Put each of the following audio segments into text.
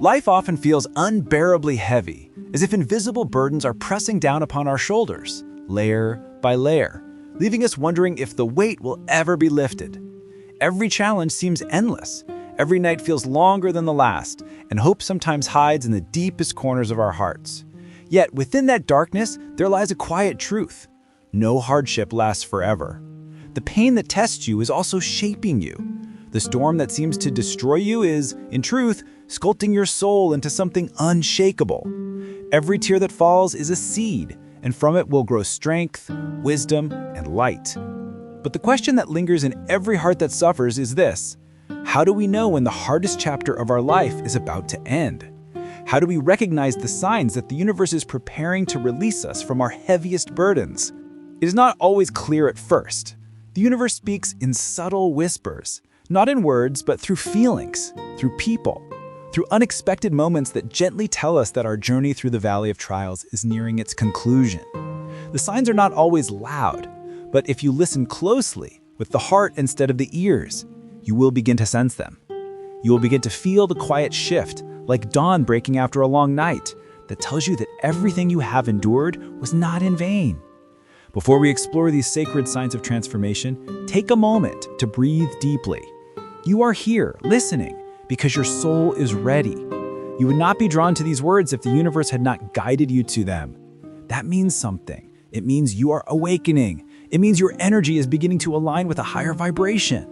Life often feels unbearably heavy, as if invisible burdens are pressing down upon our shoulders, layer by layer, leaving us wondering if the weight will ever be lifted. Every challenge seems endless. Every night feels longer than the last, and hope sometimes hides in the deepest corners of our hearts. Yet within that darkness, there lies a quiet truth. No hardship lasts forever. The pain that tests you is also shaping you. The storm that seems to destroy you is, in truth, sculpting your soul into something unshakable. Every tear that falls is a seed, and from it will grow strength, wisdom, and light. But the question that lingers in every heart that suffers is this: how do we know when the hardest chapter of our life is about to end? How do we recognize the signs that the universe is preparing to release us from our heaviest burdens? It is not always clear at first. The universe speaks in subtle whispers, not in words, but through feelings, through people, through unexpected moments that gently tell us that our journey through the valley of trials is nearing its conclusion. The signs are not always loud, but if you listen closely, with the heart instead of the ears, you will begin to sense them. You will begin to feel the quiet shift, like dawn breaking after a long night, that tells you that everything you have endured was not in vain. Before we explore these sacred signs of transformation, take a moment to breathe deeply. You are here, listening, because your soul is ready. You would not be drawn to these words if the universe had not guided you to them. That means something. It means you are awakening. It means your energy is beginning to align with a higher vibration.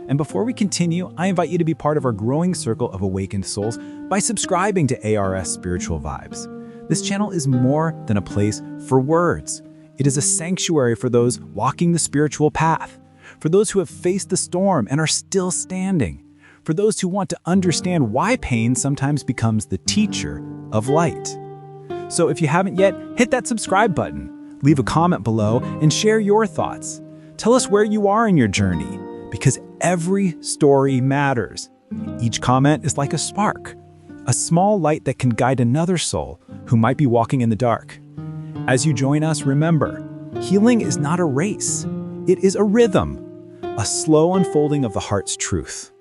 And before we continue, I invite you to be part of our growing circle of awakened souls by subscribing to ARS Spiritual Vibes. This channel is more than a place for words. It is a sanctuary for those walking the spiritual path, for those who have faced the storm and are still standing, for those who want to understand why pain sometimes becomes the teacher of light. So if you haven't yet, hit that subscribe button, leave a comment below, and share your thoughts. Tell us where you are in your journey, because every story matters. Each comment is like a spark, a small light that can guide another soul who might be walking in the dark. As you join us, remember, healing is not a race. It is a rhythm, a slow unfolding of the heart's truth.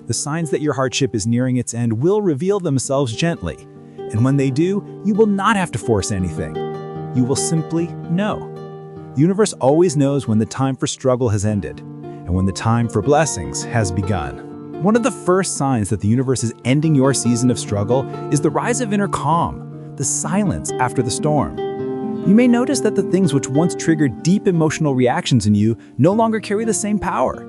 The signs that your hardship is nearing its end will reveal themselves gently, and when they do, you will not have to force anything. You will simply know. The universe always knows when the time for struggle has ended, and when the time for blessings has begun. One of the first signs that the universe is ending your season of struggle is the rise of inner calm, the silence after the storm. You may notice that the things which once triggered deep emotional reactions in you no longer carry the same power.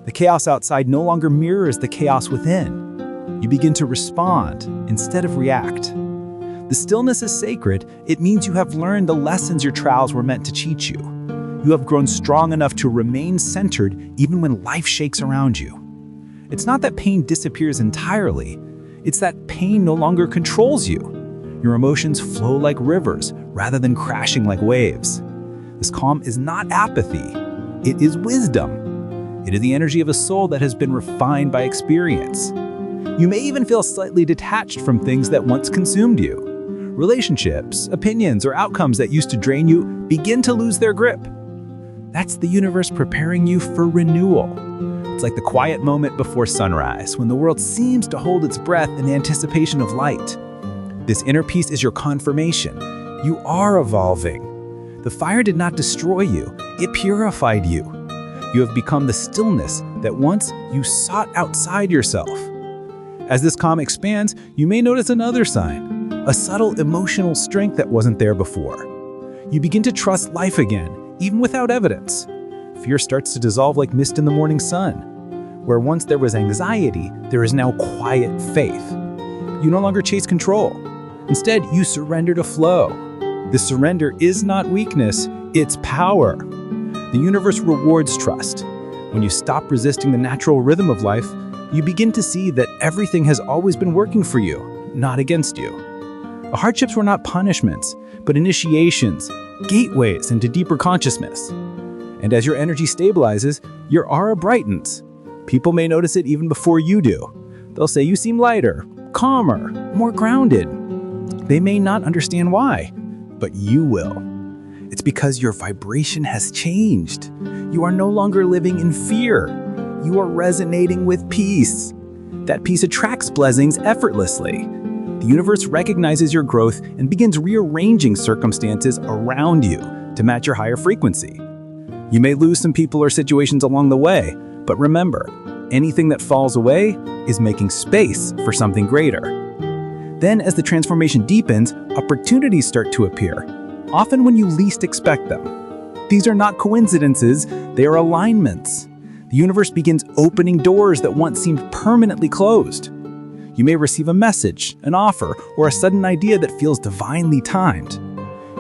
The chaos outside no longer mirrors the chaos within. You begin to respond instead of react. The stillness is sacred. It means you have learned the lessons your trials were meant to teach you. You have grown strong enough to remain centered even when life shakes around you. It's not that pain disappears entirely. It's that pain no longer controls you. Your emotions flow like rivers rather than crashing like waves. This calm is not apathy. It is wisdom. It is the energy of a soul that has been refined by experience. You may even feel slightly detached from things that once consumed you. Relationships, opinions, or outcomes that used to drain you begin to lose their grip. That's the universe preparing you for renewal. It's like the quiet moment before sunrise, when the world seems to hold its breath in anticipation of light. This inner peace is your confirmation. You are evolving. The fire did not destroy you, it purified you. You have become the stillness that once you sought outside yourself. As this calm expands, you may notice another sign, a subtle emotional strength that wasn't there before. You begin to trust life again, even without evidence. Fear starts to dissolve like mist in the morning sun. Where once there was anxiety, there is now quiet faith. You no longer chase control. Instead, you surrender to flow. This surrender is not weakness, it's power. The universe rewards trust. When you stop resisting the natural rhythm of life, you begin to see that everything has always been working for you, not against you. The hardships were not punishments, but initiations, gateways into deeper consciousness. And as your energy stabilizes, your aura brightens. People may notice it even before you do. They'll say you seem lighter, calmer, more grounded. They may not understand why, but you will. It's because your vibration has changed. You are no longer living in fear. You are resonating with peace. That peace attracts blessings effortlessly. The universe recognizes your growth and begins rearranging circumstances around you to match your higher frequency. You may lose some people or situations along the way, but remember, anything that falls away is making space for something greater. Then, as the transformation deepens, opportunities start to appear, often when you least expect them. These are not coincidences, they are alignments. The universe begins opening doors that once seemed permanently closed. You may receive a message, an offer, or a sudden idea that feels divinely timed.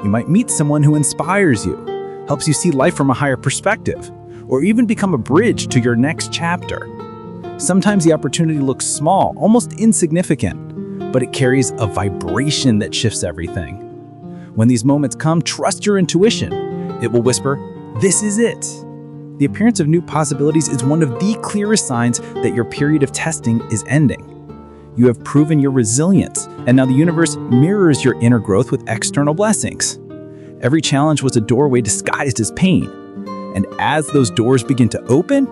You might meet someone who inspires you, helps you see life from a higher perspective, or even become a bridge to your next chapter. Sometimes the opportunity looks small, almost insignificant, but it carries a vibration that shifts everything. When these moments come, trust your intuition. It will whisper, "This is it." The appearance of new possibilities is one of the clearest signs that your period of testing is ending. You have proven your resilience, and now the universe mirrors your inner growth with external blessings. Every challenge was a doorway disguised as pain. And as those doors begin to open,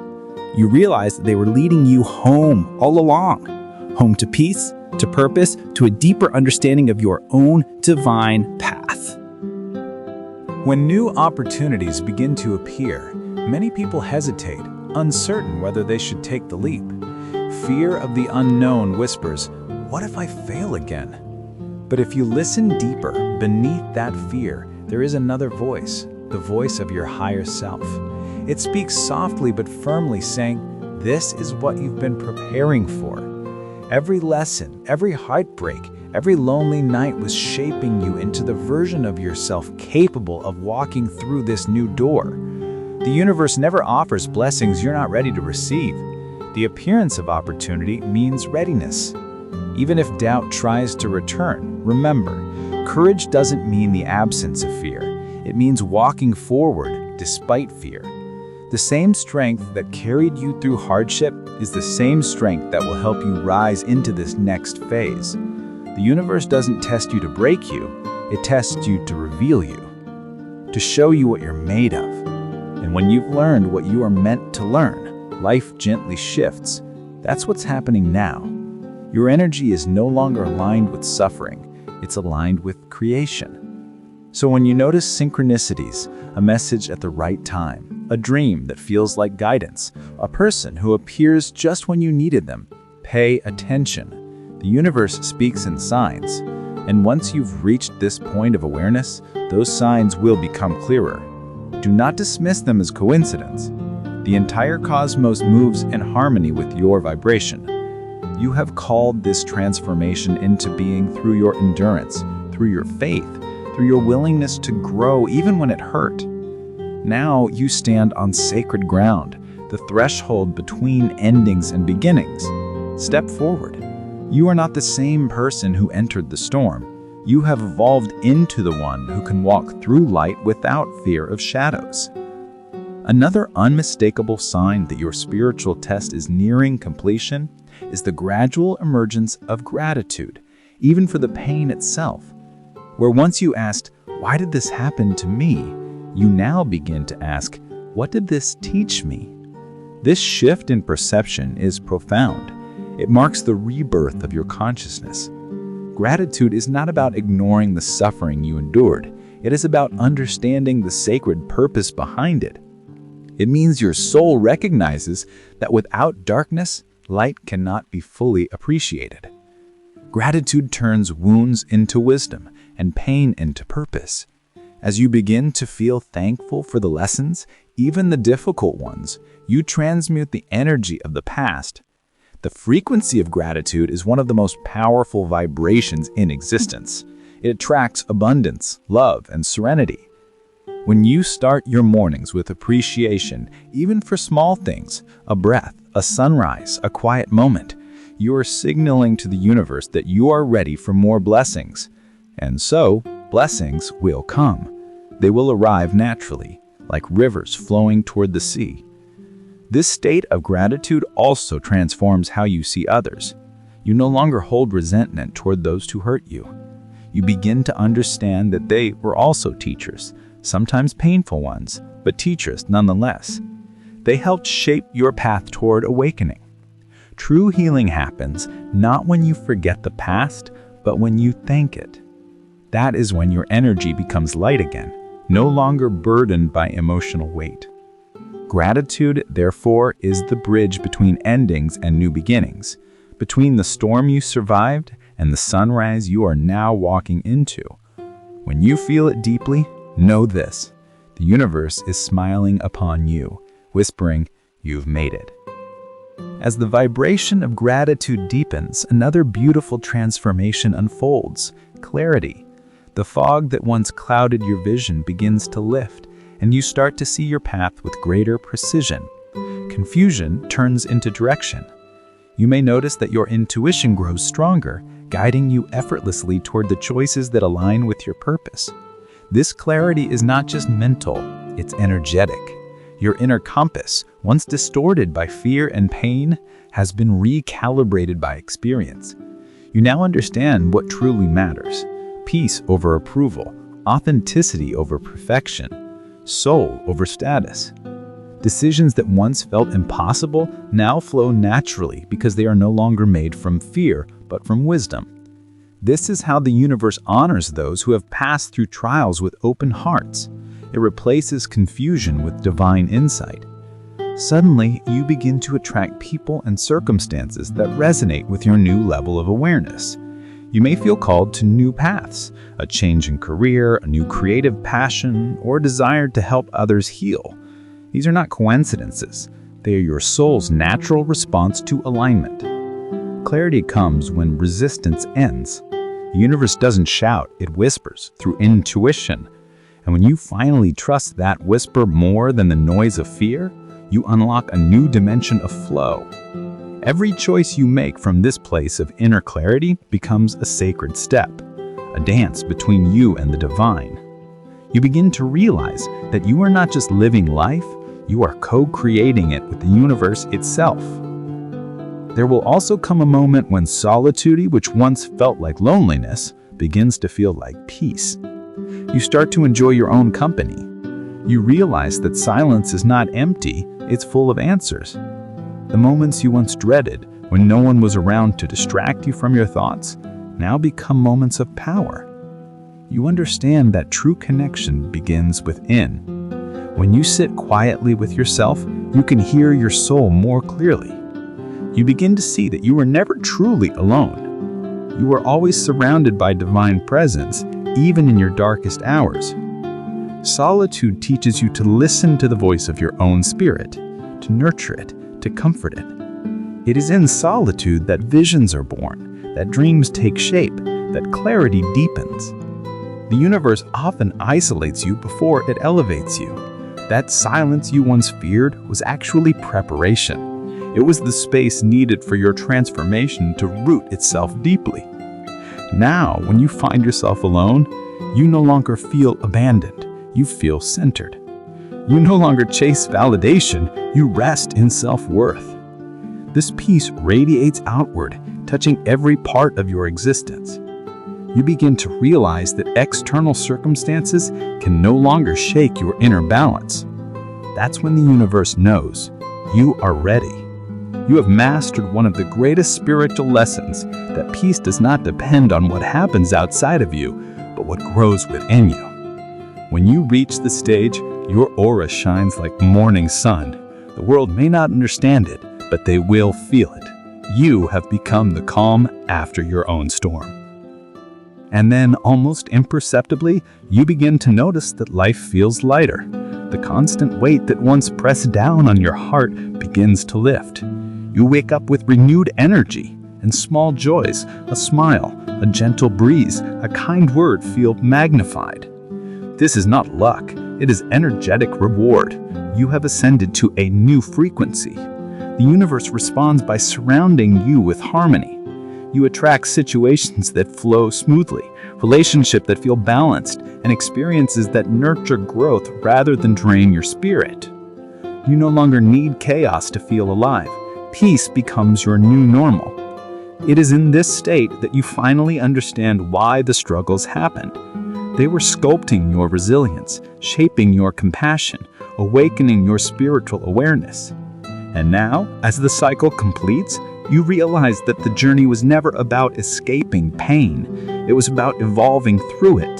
you realize that they were leading you home all along. Home to peace, to purpose, to a deeper understanding of your own divine path. When new opportunities begin to appear, many people hesitate, uncertain whether they should take the leap. Fear of the unknown whispers, "What if I fail again?" But if you listen deeper, beneath that fear, there is another voice, the voice of your higher self. It speaks softly but firmly, saying, "This is what you've been preparing for." Every lesson, every heartbreak, every lonely night was shaping you into the version of yourself capable of walking through this new door. The universe never offers blessings you're not ready to receive. The appearance of opportunity means readiness. Even if doubt tries to return, remember, courage doesn't mean the absence of fear. It means walking forward despite fear. The same strength that carried you through hardship is the same strength that will help you rise into this next phase. The universe doesn't test you to break you, it tests you to reveal you, to show you what you're made of. And when you've learned what you are meant to learn, life gently shifts. That's what's happening now. Your energy is no longer aligned with suffering, it's aligned with creation. So when you notice synchronicities, a message at the right time, a dream that feels like guidance, a person who appears just when you needed them, pay attention. The universe speaks in signs, and once you've reached this point of awareness, those signs will become clearer. Do not dismiss them as coincidence. The entire cosmos moves in harmony with your vibration. You have called this transformation into being through your endurance, through your faith, through your willingness to grow even when it hurt. Now you stand on sacred ground, the threshold between endings and beginnings. Step forward. You are not the same person who entered the storm. You have evolved into the one who can walk through light without fear of shadows. Another unmistakable sign that your spiritual test is nearing completion is the gradual emergence of gratitude, even for the pain itself. Where once you asked, "Why did this happen to me?" you now begin to ask, "What did this teach me?" This shift in perception is profound. It marks the rebirth of your consciousness. Gratitude is not about ignoring the suffering you endured. It is about understanding the sacred purpose behind it. It means your soul recognizes that without darkness, light cannot be fully appreciated. Gratitude turns wounds into wisdom and pain into purpose. As you begin to feel thankful for the lessons, even the difficult ones, you transmute the energy of the past. The frequency of gratitude is one of the most powerful vibrations in existence. It attracts abundance, love, and serenity. When you start your mornings with appreciation, even for small things, a breath, a sunrise, a quiet moment, you are signaling to the universe that you are ready for more blessings. And so, blessings will come. They will arrive naturally, like rivers flowing toward the sea. This state of gratitude also transforms how you see others. You no longer hold resentment toward those who hurt you. You begin to understand that they were also teachers, sometimes painful ones, but teachers nonetheless. They helped shape your path toward awakening. True healing happens not when you forget the past, but when you thank it. That is when your energy becomes light again, no longer burdened by emotional weight. Gratitude, therefore, is the bridge between endings and new beginnings, between the storm you survived and the sunrise you are now walking into. When you feel it deeply, know this: the universe is smiling upon you, whispering, "You've made it." As the vibration of gratitude deepens, another beautiful transformation unfolds: clarity. The fog that once clouded your vision begins to lift, and you start to see your path with greater precision. Confusion turns into direction. You may notice that your intuition grows stronger, guiding you effortlessly toward the choices that align with your purpose. This clarity is not just mental, it's energetic. Your inner compass, once distorted by fear and pain, has been recalibrated by experience. You now understand what truly matters: peace over approval, authenticity over perfection, soul over status. Decisions that once felt impossible now flow naturally because they are no longer made from fear, but from wisdom. This is how the universe honors those who have passed through trials with open hearts. It replaces confusion with divine insight. Suddenly, you begin to attract people and circumstances that resonate with your new level of awareness. You may feel called to new paths, a change in career, a new creative passion, or a desire to help others heal. These are not coincidences. They are your soul's natural response to alignment. Clarity comes when resistance ends. The universe doesn't shout, it whispers through intuition. And when you finally trust that whisper more than the noise of fear, you unlock a new dimension of flow. Every choice you make from this place of inner clarity becomes a sacred step, a dance between you and the divine. You begin to realize that you are not just living life, you are co-creating it with the universe itself. There will also come a moment when solitude, which once felt like loneliness, begins to feel like peace. You start to enjoy your own company. You realize that silence is not empty, it's full of answers. The moments you once dreaded, when no one was around to distract you from your thoughts, now become moments of power. You understand that true connection begins within. When you sit quietly with yourself, you can hear your soul more clearly. You begin to see that you are never truly alone. You are always surrounded by divine presence, even in your darkest hours. Solitude teaches you to listen to the voice of your own spirit, to nurture it, to comfort it. It is in solitude that visions are born, that dreams take shape, that clarity deepens. The universe often isolates you before it elevates you. That silence you once feared was actually preparation. It was the space needed for your transformation to root itself deeply. Now, when you find yourself alone, you no longer feel abandoned, you feel centered. You no longer chase validation, you rest in self-worth. This peace radiates outward, touching every part of your existence. You begin to realize that external circumstances can no longer shake your inner balance. That's when the universe knows you are ready. You have mastered one of the greatest spiritual lessons, that peace does not depend on what happens outside of you, but what grows within you. When you reach the stage, your aura shines like the morning sun. The world may not understand it, but they will feel it. You have become the calm after your own storm. And then, almost imperceptibly, you begin to notice that life feels lighter. The constant weight that once pressed down on your heart begins to lift. You wake up with renewed energy, and small joys, a smile, a gentle breeze, a kind word feel magnified. This is not luck, it is energetic reward. You have ascended to a new frequency. The universe responds by surrounding you with harmony. You attract situations that flow smoothly, relationships that feel balanced, and experiences that nurture growth rather than drain your spirit. You no longer need chaos to feel alive. Peace becomes your new normal. It is in this state that you finally understand why the struggles happened. They were sculpting your resilience, shaping your compassion, awakening your spiritual awareness. And now, as the cycle completes, You realize that the journey was never about escaping pain. It was about evolving through it.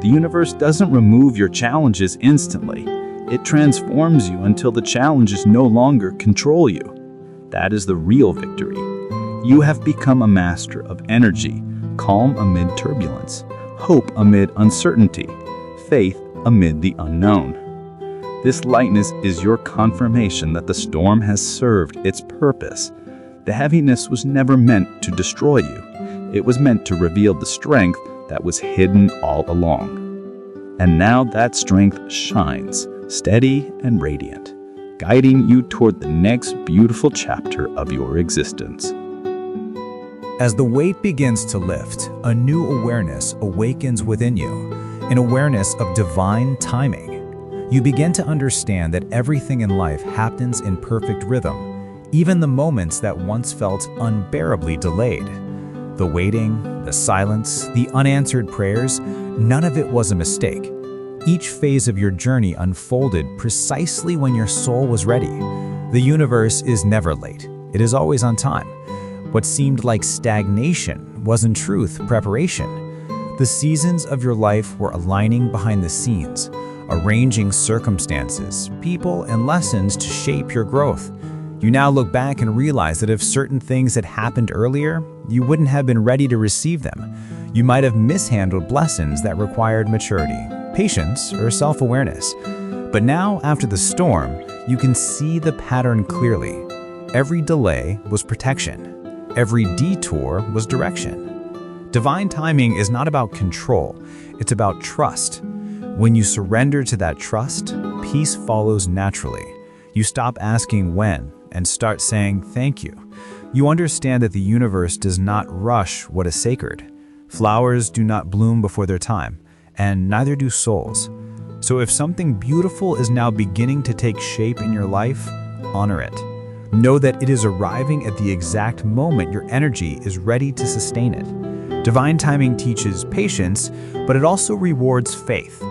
The universe doesn't remove your challenges instantly. It transforms you until the challenges no longer control you. That is the real victory. You have become a master of energy, calm amid turbulence, hope amid uncertainty, faith amid the unknown. This lightness is your confirmation that the storm has served its purpose. The heaviness was never meant to destroy you. It was meant to reveal the strength that was hidden all along. And now that strength shines, steady and radiant, guiding you toward the next beautiful chapter of your existence. As the weight begins to lift, a new awareness awakens within you, an awareness of divine timing. You begin to understand that everything in life happens in perfect rhythm, even the moments that once felt unbearably delayed. The waiting, the silence, the unanswered prayers, none of it was a mistake. Each phase of your journey unfolded precisely when your soul was ready. The universe is never late. It is always on time. What seemed like stagnation was in truth preparation. The seasons of your life were aligning behind the scenes, arranging circumstances, people, and lessons to shape your growth. You now look back and realize that if certain things had happened earlier, you wouldn't have been ready to receive them. You might have mishandled blessings that required maturity, patience, or self-awareness. But now, after the storm, you can see the pattern clearly. Every delay was protection. Every detour was direction. Divine timing is not about control, it's about trust. When you surrender to that trust, peace follows naturally. You stop asking when and start saying thank you. You understand that the universe does not rush what is sacred. Flowers do not bloom before their time, and neither do souls. So if something beautiful is now beginning to take shape in your life, honor it. Know that it is arriving at the exact moment your energy is ready to sustain it. Divine timing teaches patience, but it also rewards faith.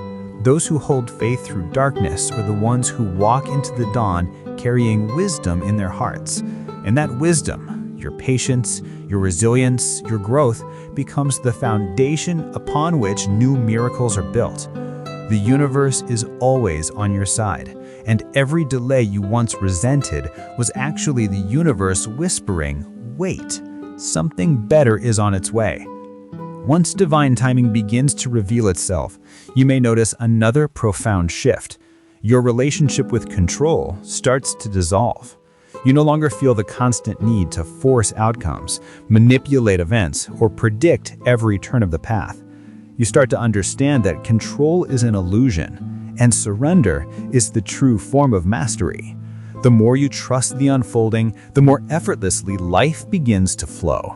Those who hold faith through darkness are the ones who walk into the dawn carrying wisdom in their hearts. And that wisdom, your patience, your resilience, your growth, becomes the foundation upon which new miracles are built. The universe is always on your side, and every delay you once resented was actually the universe whispering, "Wait, something better is on its way." Once divine timing begins to reveal itself, you may notice another profound shift. Your relationship with control starts to dissolve. You no longer feel the constant need to force outcomes, manipulate events, or predict every turn of the path. You start to understand that control is an illusion, and surrender is the true form of mastery. The more you trust the unfolding, the more effortlessly life begins to flow.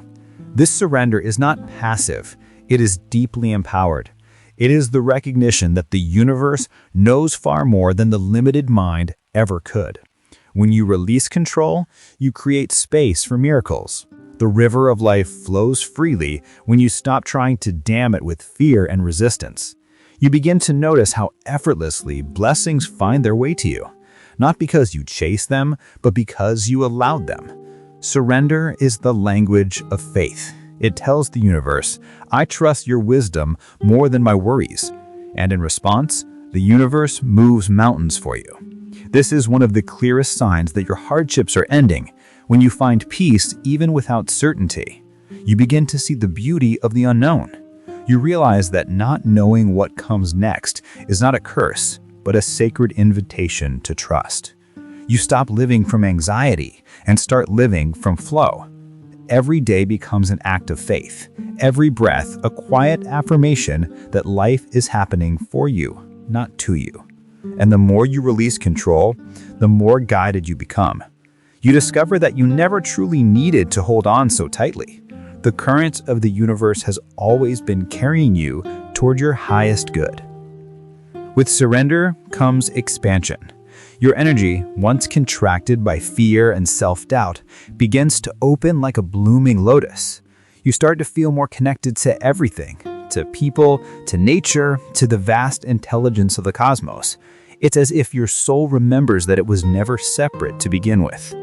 This surrender is not passive, it is deeply empowered. It is the recognition that the universe knows far more than the limited mind ever could. When you release control, you create space for miracles. The river of life flows freely when you stop trying to dam it with fear and resistance. You begin to notice how effortlessly blessings find their way to you, not because you chase them, but because you allowed them. Surrender is the language of faith. It tells the universe, "I trust your wisdom more than my worries." And in response, the universe moves mountains for you. This is one of the clearest signs that your hardships are ending, when you find peace even without certainty. You begin to see the beauty of the unknown. You realize that not knowing what comes next is not a curse, but a sacred invitation to trust. You stop living from anxiety and start living from flow. Every day becomes an act of faith. Every breath, a quiet affirmation that life is happening for you, not to you. And the more you release control, the more guided you become. You discover that you never truly needed to hold on so tightly. The current of the universe has always been carrying you toward your highest good. With surrender comes expansion. Your energy, once contracted by fear and self-doubt, begins to open like a blooming lotus. You start to feel more connected to everything, to people, to nature, to the vast intelligence of the cosmos. It's as if your soul remembers that it was never separate to begin with.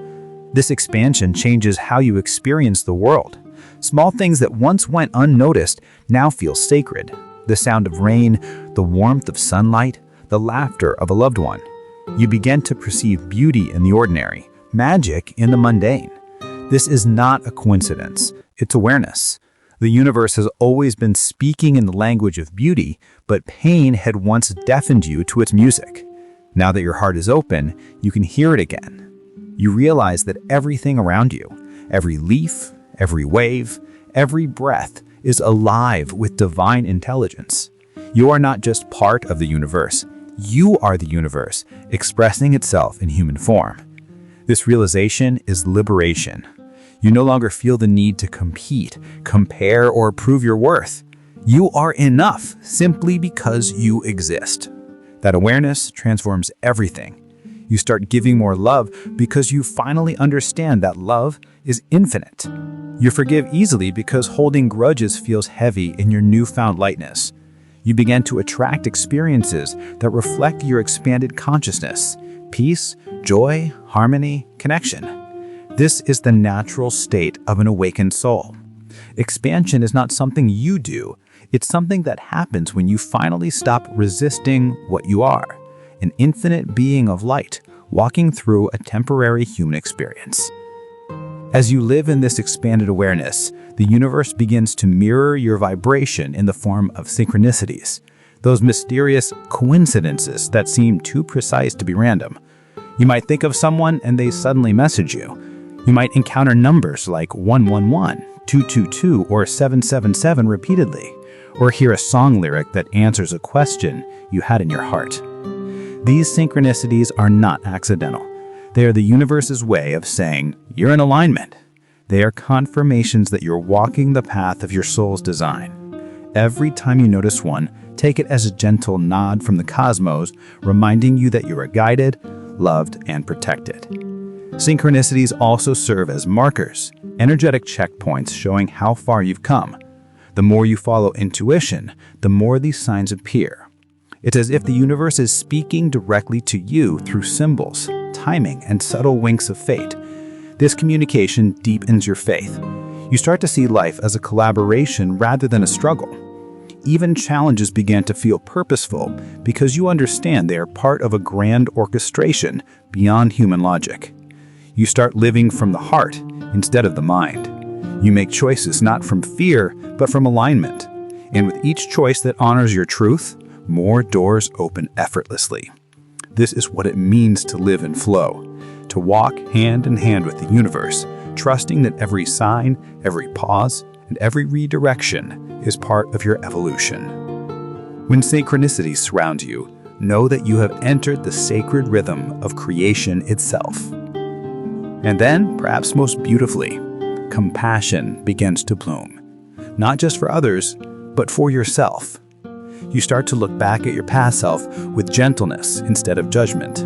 This expansion changes how you experience the world. Small things that once went unnoticed now feel sacred. The sound of rain, the warmth of sunlight, the laughter of a loved one. You begin to perceive beauty in the ordinary, magic in the mundane. This is not a coincidence, it's awareness. The universe has always been speaking in the language of beauty, but pain had once deafened you to its music. Now that your heart is open, you can hear it again. You realize that everything around you, every leaf, every wave, every breath is alive with divine intelligence. You are not just part of the universe. You are the universe, expressing itself in human form. This realization is liberation. You no longer feel the need to compete, compare, or prove your worth. You are enough simply because you exist. That awareness transforms everything. You start giving more love because you finally understand that love is infinite. You forgive easily because holding grudges feels heavy in your newfound lightness. You begin to attract experiences that reflect your expanded consciousness, peace, joy, harmony, connection. This is the natural state of an awakened soul. Expansion is not something you do, it's something that happens when you finally stop resisting what you are, an infinite being of light, walking through a temporary human experience. As you live in this expanded awareness, the universe begins to mirror your vibration in the form of synchronicities, those mysterious coincidences that seem too precise to be random. You might think of someone and they suddenly message you. You might encounter numbers like 111, 222, or 777 repeatedly, or hear a song lyric that answers a question you had in your heart. These synchronicities are not accidental. They are the universe's way of saying, you're in alignment. They are confirmations that you're walking the path of your soul's design. Every time you notice one, take it as a gentle nod from the cosmos, reminding you that you are guided, loved, and protected. Synchronicities also serve as markers, energetic checkpoints showing how far you've come. The more you follow intuition, the more these signs appear. It's as if the universe is speaking directly to you through symbols, timing, and subtle winks of fate. This communication deepens your faith. You start to see life as a collaboration rather than a struggle. Even challenges begin to feel purposeful because you understand they are part of a grand orchestration beyond human logic. You start living from the heart instead of the mind. You make choices not from fear, but from alignment. And with each choice that honors your truth, more doors open effortlessly. This is what it means to live in flow, to walk hand in hand with the universe, trusting that every sign, every pause, and every redirection is part of your evolution. When synchronicities surround you, know that you have entered the sacred rhythm of creation itself. And then, perhaps most beautifully, compassion begins to bloom, not just for others, but for yourself. You start to look back at your past self with gentleness instead of judgment.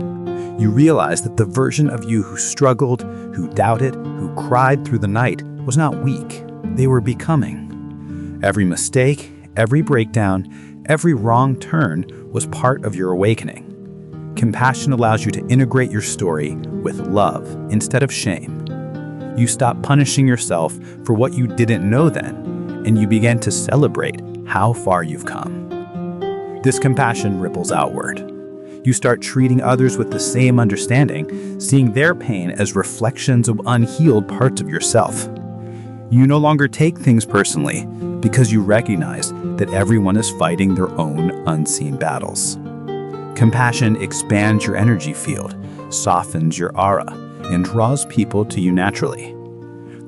You realize that the version of you who struggled, who doubted, who cried through the night was not weak. They were becoming. Every mistake, every breakdown, every wrong turn was part of your awakening. Compassion allows you to integrate your story with love instead of shame. You stop punishing yourself for what you didn't know then, and you begin to celebrate how far you've come. This compassion ripples outward. You start treating others with the same understanding, seeing their pain as reflections of unhealed parts of yourself. You no longer take things personally because you recognize that everyone is fighting their own unseen battles. Compassion expands your energy field, softens your aura, and draws people to you naturally.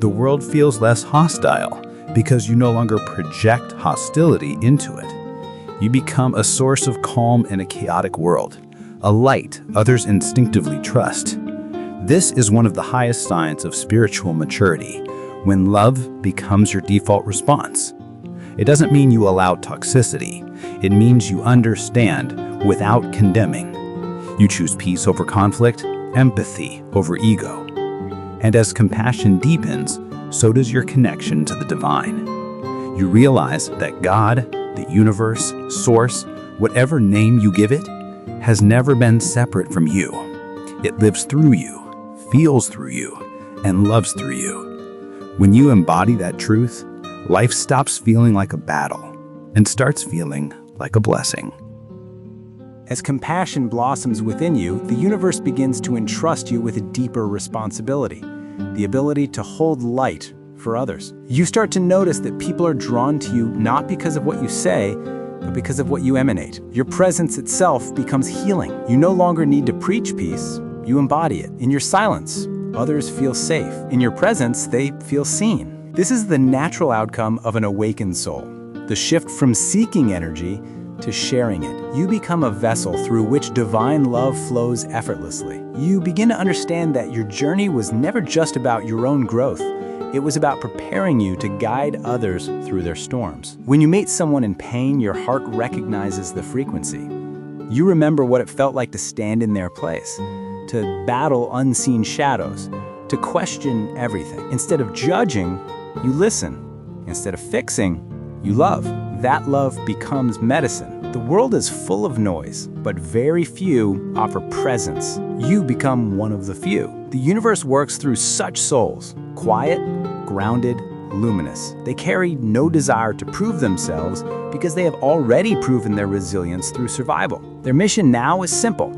The world feels less hostile because you no longer project hostility into it. You become a source of calm in a chaotic world, a light others instinctively trust. This is one of the highest signs of spiritual maturity, when love becomes your default response. It doesn't mean you allow toxicity. It means you understand without condemning. You choose peace over conflict, empathy over ego. And as compassion deepens, so does your connection to the divine. You realize that God, the universe, source, whatever name you give it, has never been separate from you. It lives through you, feels through you, and loves through you. When you embody that truth, life stops feeling like a battle and starts feeling like a blessing. As compassion blossoms within you, the universe begins to entrust you with a deeper responsibility, the ability to hold light for others. You start to notice that people are drawn to you not because of what you say, but because of what you emanate. Your presence itself becomes healing. You no longer need to preach peace, you embody it. In your silence, others feel safe. In your presence, they feel seen. This is the natural outcome of an awakened soul, the shift from seeking energy to sharing it. You become a vessel through which divine love flows effortlessly. You begin to understand that your journey was never just about your own growth. It was about preparing you to guide others through their storms. When you meet someone in pain, your heart recognizes the frequency. You remember what it felt like to stand in their place, to battle unseen shadows, to question everything. Instead of judging, you listen. Instead of fixing, you love. That love becomes medicine. The world is full of noise, but very few offer presence. You become one of the few. The universe works through such souls, quiet, grounded, luminous. They carry no desire to prove themselves because they have already proven their resilience through survival. Their mission now is simple: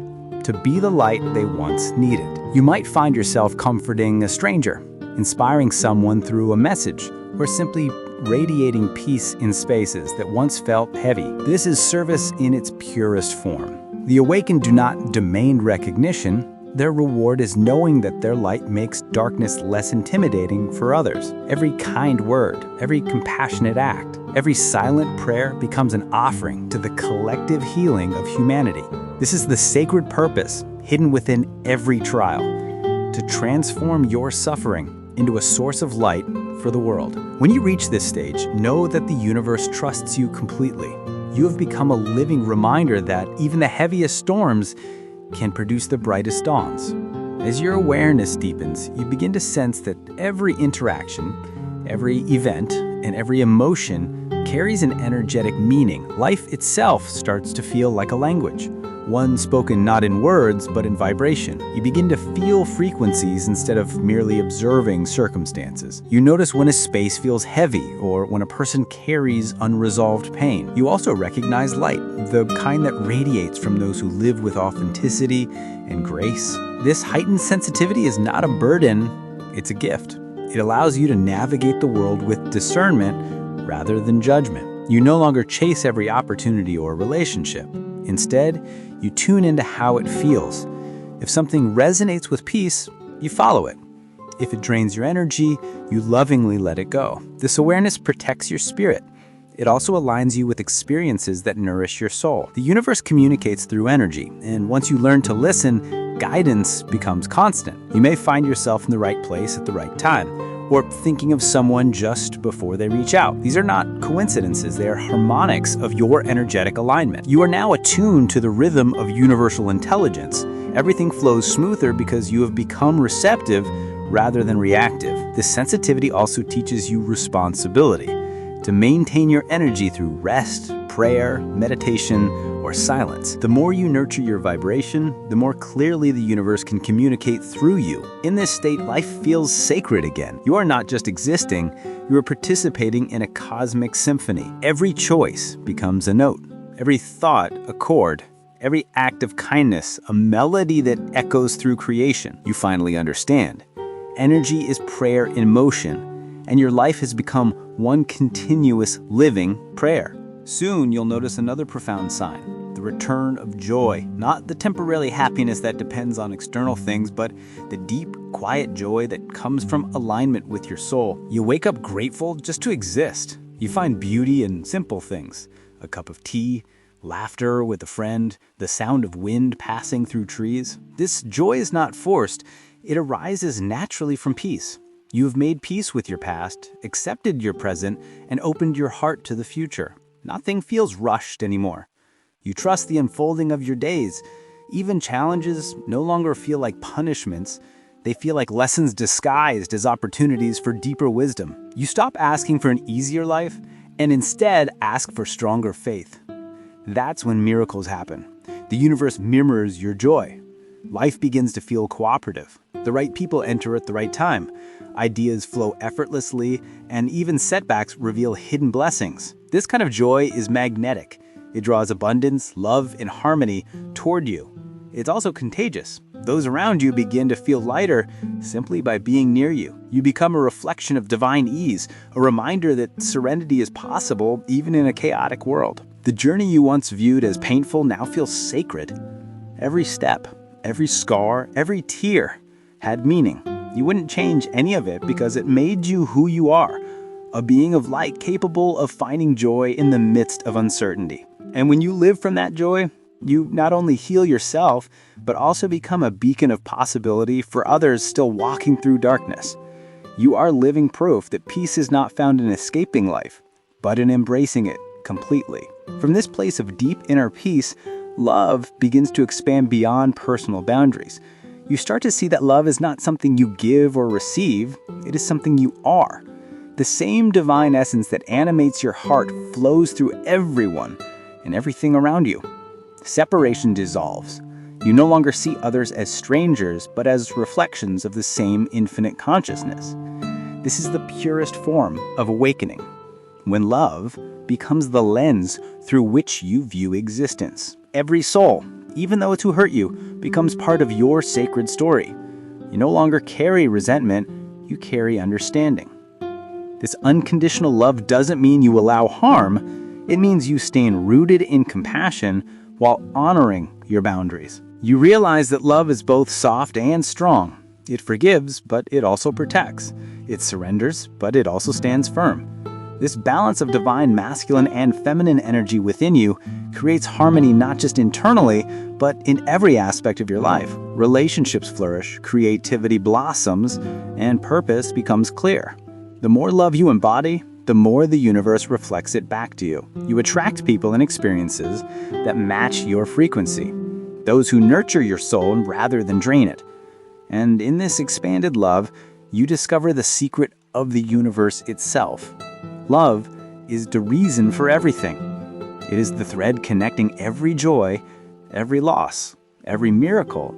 to be the light they once needed. You might find yourself comforting a stranger, inspiring someone through a message, or simply radiating peace in spaces that once felt heavy. This is service in its purest form. The awakened do not demand recognition. Their reward is knowing that their light makes darkness less intimidating for others. Every kind word, every compassionate act, every silent prayer becomes an offering to the collective healing of humanity. This is the sacred purpose hidden within every trial, to transform your suffering into a source of light for the world. When you reach this stage, know that the universe trusts you completely. You have become a living reminder that even the heaviest storms can produce the brightest dawns. As your awareness deepens, you begin to sense that every interaction, every event, and every emotion carries an energetic meaning. Life itself starts to feel like a language, one spoken not in words, but in vibration. You begin to feel frequencies instead of merely observing circumstances. You notice when a space feels heavy or when a person carries unresolved pain. You also recognize light, the kind that radiates from those who live with authenticity and grace. This heightened sensitivity is not a burden, it's a gift. It allows you to navigate the world with discernment rather than judgment. You no longer chase every opportunity or relationship. Instead, you tune into how it feels. If something resonates with peace, you follow it. If it drains your energy, you lovingly let it go. This awareness protects your spirit. It also aligns you with experiences that nourish your soul. The universe communicates through energy, and once you learn to listen, guidance becomes constant. You may find yourself in the right place at the right time, or thinking of someone just before they reach out. These are not coincidences, they are harmonics of your energetic alignment. You are now attuned to the rhythm of universal intelligence. Everything flows smoother because you have become receptive rather than reactive. This sensitivity also teaches you responsibility, to maintain your energy through rest, prayer, meditation, or silence. The more you nurture your vibration, the more clearly the universe can communicate through you. In this state, life feels sacred again. You are not just existing, you are participating in a cosmic symphony. Every choice becomes a note, every thought a chord, every act of kindness a melody that echoes through creation. You finally understand. Energy is prayer in motion, and your life has become one continuous living prayer. Soon you'll notice another profound sign, the return of joy, not the temporary happiness that depends on external things, but the deep, quiet joy that comes from alignment with your soul. You wake up grateful just to exist. You find beauty in simple things, a cup of tea, laughter with a friend, the sound of wind passing through trees. This joy is not forced, it arises naturally from peace. You have made peace with your past, accepted your present, and opened your heart to the future. Nothing feels rushed anymore. You trust the unfolding of your days. Even challenges no longer feel like punishments. They feel like lessons disguised as opportunities for deeper wisdom. You stop asking for an easier life and instead ask for stronger faith. That's when miracles happen. The universe mirrors your joy. Life begins to feel cooperative. The right people enter at the right time. Ideas flow effortlessly, and even setbacks reveal hidden blessings. This kind of joy is magnetic. It draws abundance, love, and harmony toward you. It's also contagious. Those around you begin to feel lighter simply by being near you. You become a reflection of divine ease, a reminder that serenity is possible even in a chaotic world. The journey you once viewed as painful now feels sacred. Every step, every scar, every tear had meaning. You wouldn't change any of it because it made you who you are, a being of light capable of finding joy in the midst of uncertainty. And when you live from that joy, you not only heal yourself, but also become a beacon of possibility for others still walking through darkness. You are living proof that peace is not found in escaping life, but in embracing it completely. From this place of deep inner peace, love begins to expand beyond personal boundaries. You start to see that love is not something you give or receive, it is something you are. The same divine essence that animates your heart flows through everyone and everything around you. Separation dissolves. You no longer see others as strangers, but as reflections of the same infinite consciousness. This is the purest form of awakening, when love becomes the lens through which you view existence. Every soul, even though it's who hurt you, becomes part of your sacred story. You no longer carry resentment, you carry understanding. This unconditional love doesn't mean you allow harm, it means you stand rooted in compassion while honoring your boundaries. You realize that love is both soft and strong. It forgives, but it also protects. It surrenders, but it also stands firm. This balance of divine masculine and feminine energy within you creates harmony not just internally, but in every aspect of your life. Relationships flourish, creativity blossoms, and purpose becomes clear. The more love you embody, the more the universe reflects it back to you. You attract people and experiences that match your frequency, those who nurture your soul rather than drain it. And in this expanded love, you discover the secret of the universe itself. Love is the reason for everything. It is the thread connecting every joy, every loss, every miracle,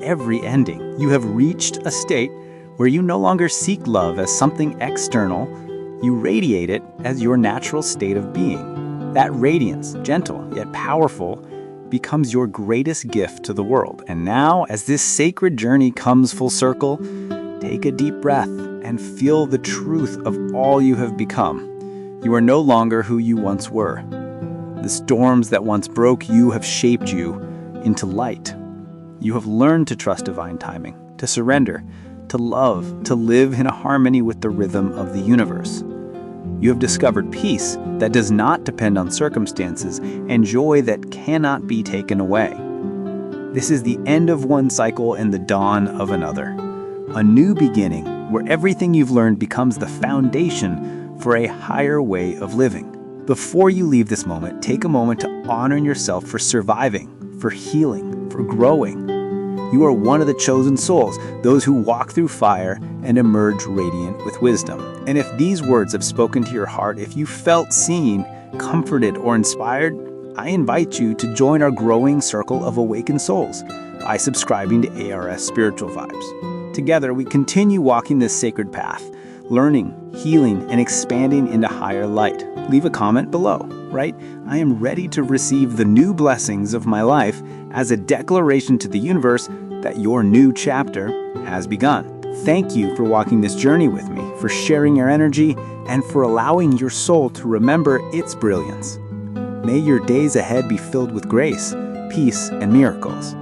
every ending. You have reached a state where you no longer seek love as something external. You radiate it as your natural state of being. That radiance, gentle yet powerful, becomes your greatest gift to the world. And now, as this sacred journey comes full circle, take a deep breath and feel the truth of all you have become. You are no longer who you once were. The storms that once broke you have shaped you into light. You have learned to trust divine timing, to surrender, to love, to live in harmony with the rhythm of the universe. You have discovered peace that does not depend on circumstances and joy that cannot be taken away. This is the end of one cycle and the dawn of another. A new beginning where everything you've learned becomes the foundation for a higher way of living. Before you leave this moment, take a moment to honor yourself for surviving, for healing, for growing. You are one of the chosen souls, those who walk through fire and emerge radiant with wisdom. And if these words have spoken to your heart, if you felt seen, comforted, or inspired, I invite you to join our growing circle of awakened souls by subscribing to ARS Spiritual Vibes. Together, we continue walking this sacred path, learning, healing, and expanding into higher light. Leave a comment below. Write, I am ready to receive the new blessings of my life as a declaration to the universe that your new chapter has begun. Thank you for walking this journey with me, for sharing your energy, and for allowing your soul to remember its brilliance. May your days ahead be filled with grace, peace, and miracles.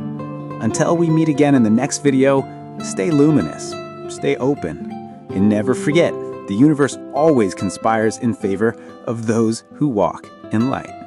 Until we meet again in the next video, stay luminous, stay open, and never forget, the universe always conspires in favor of those who walk in light.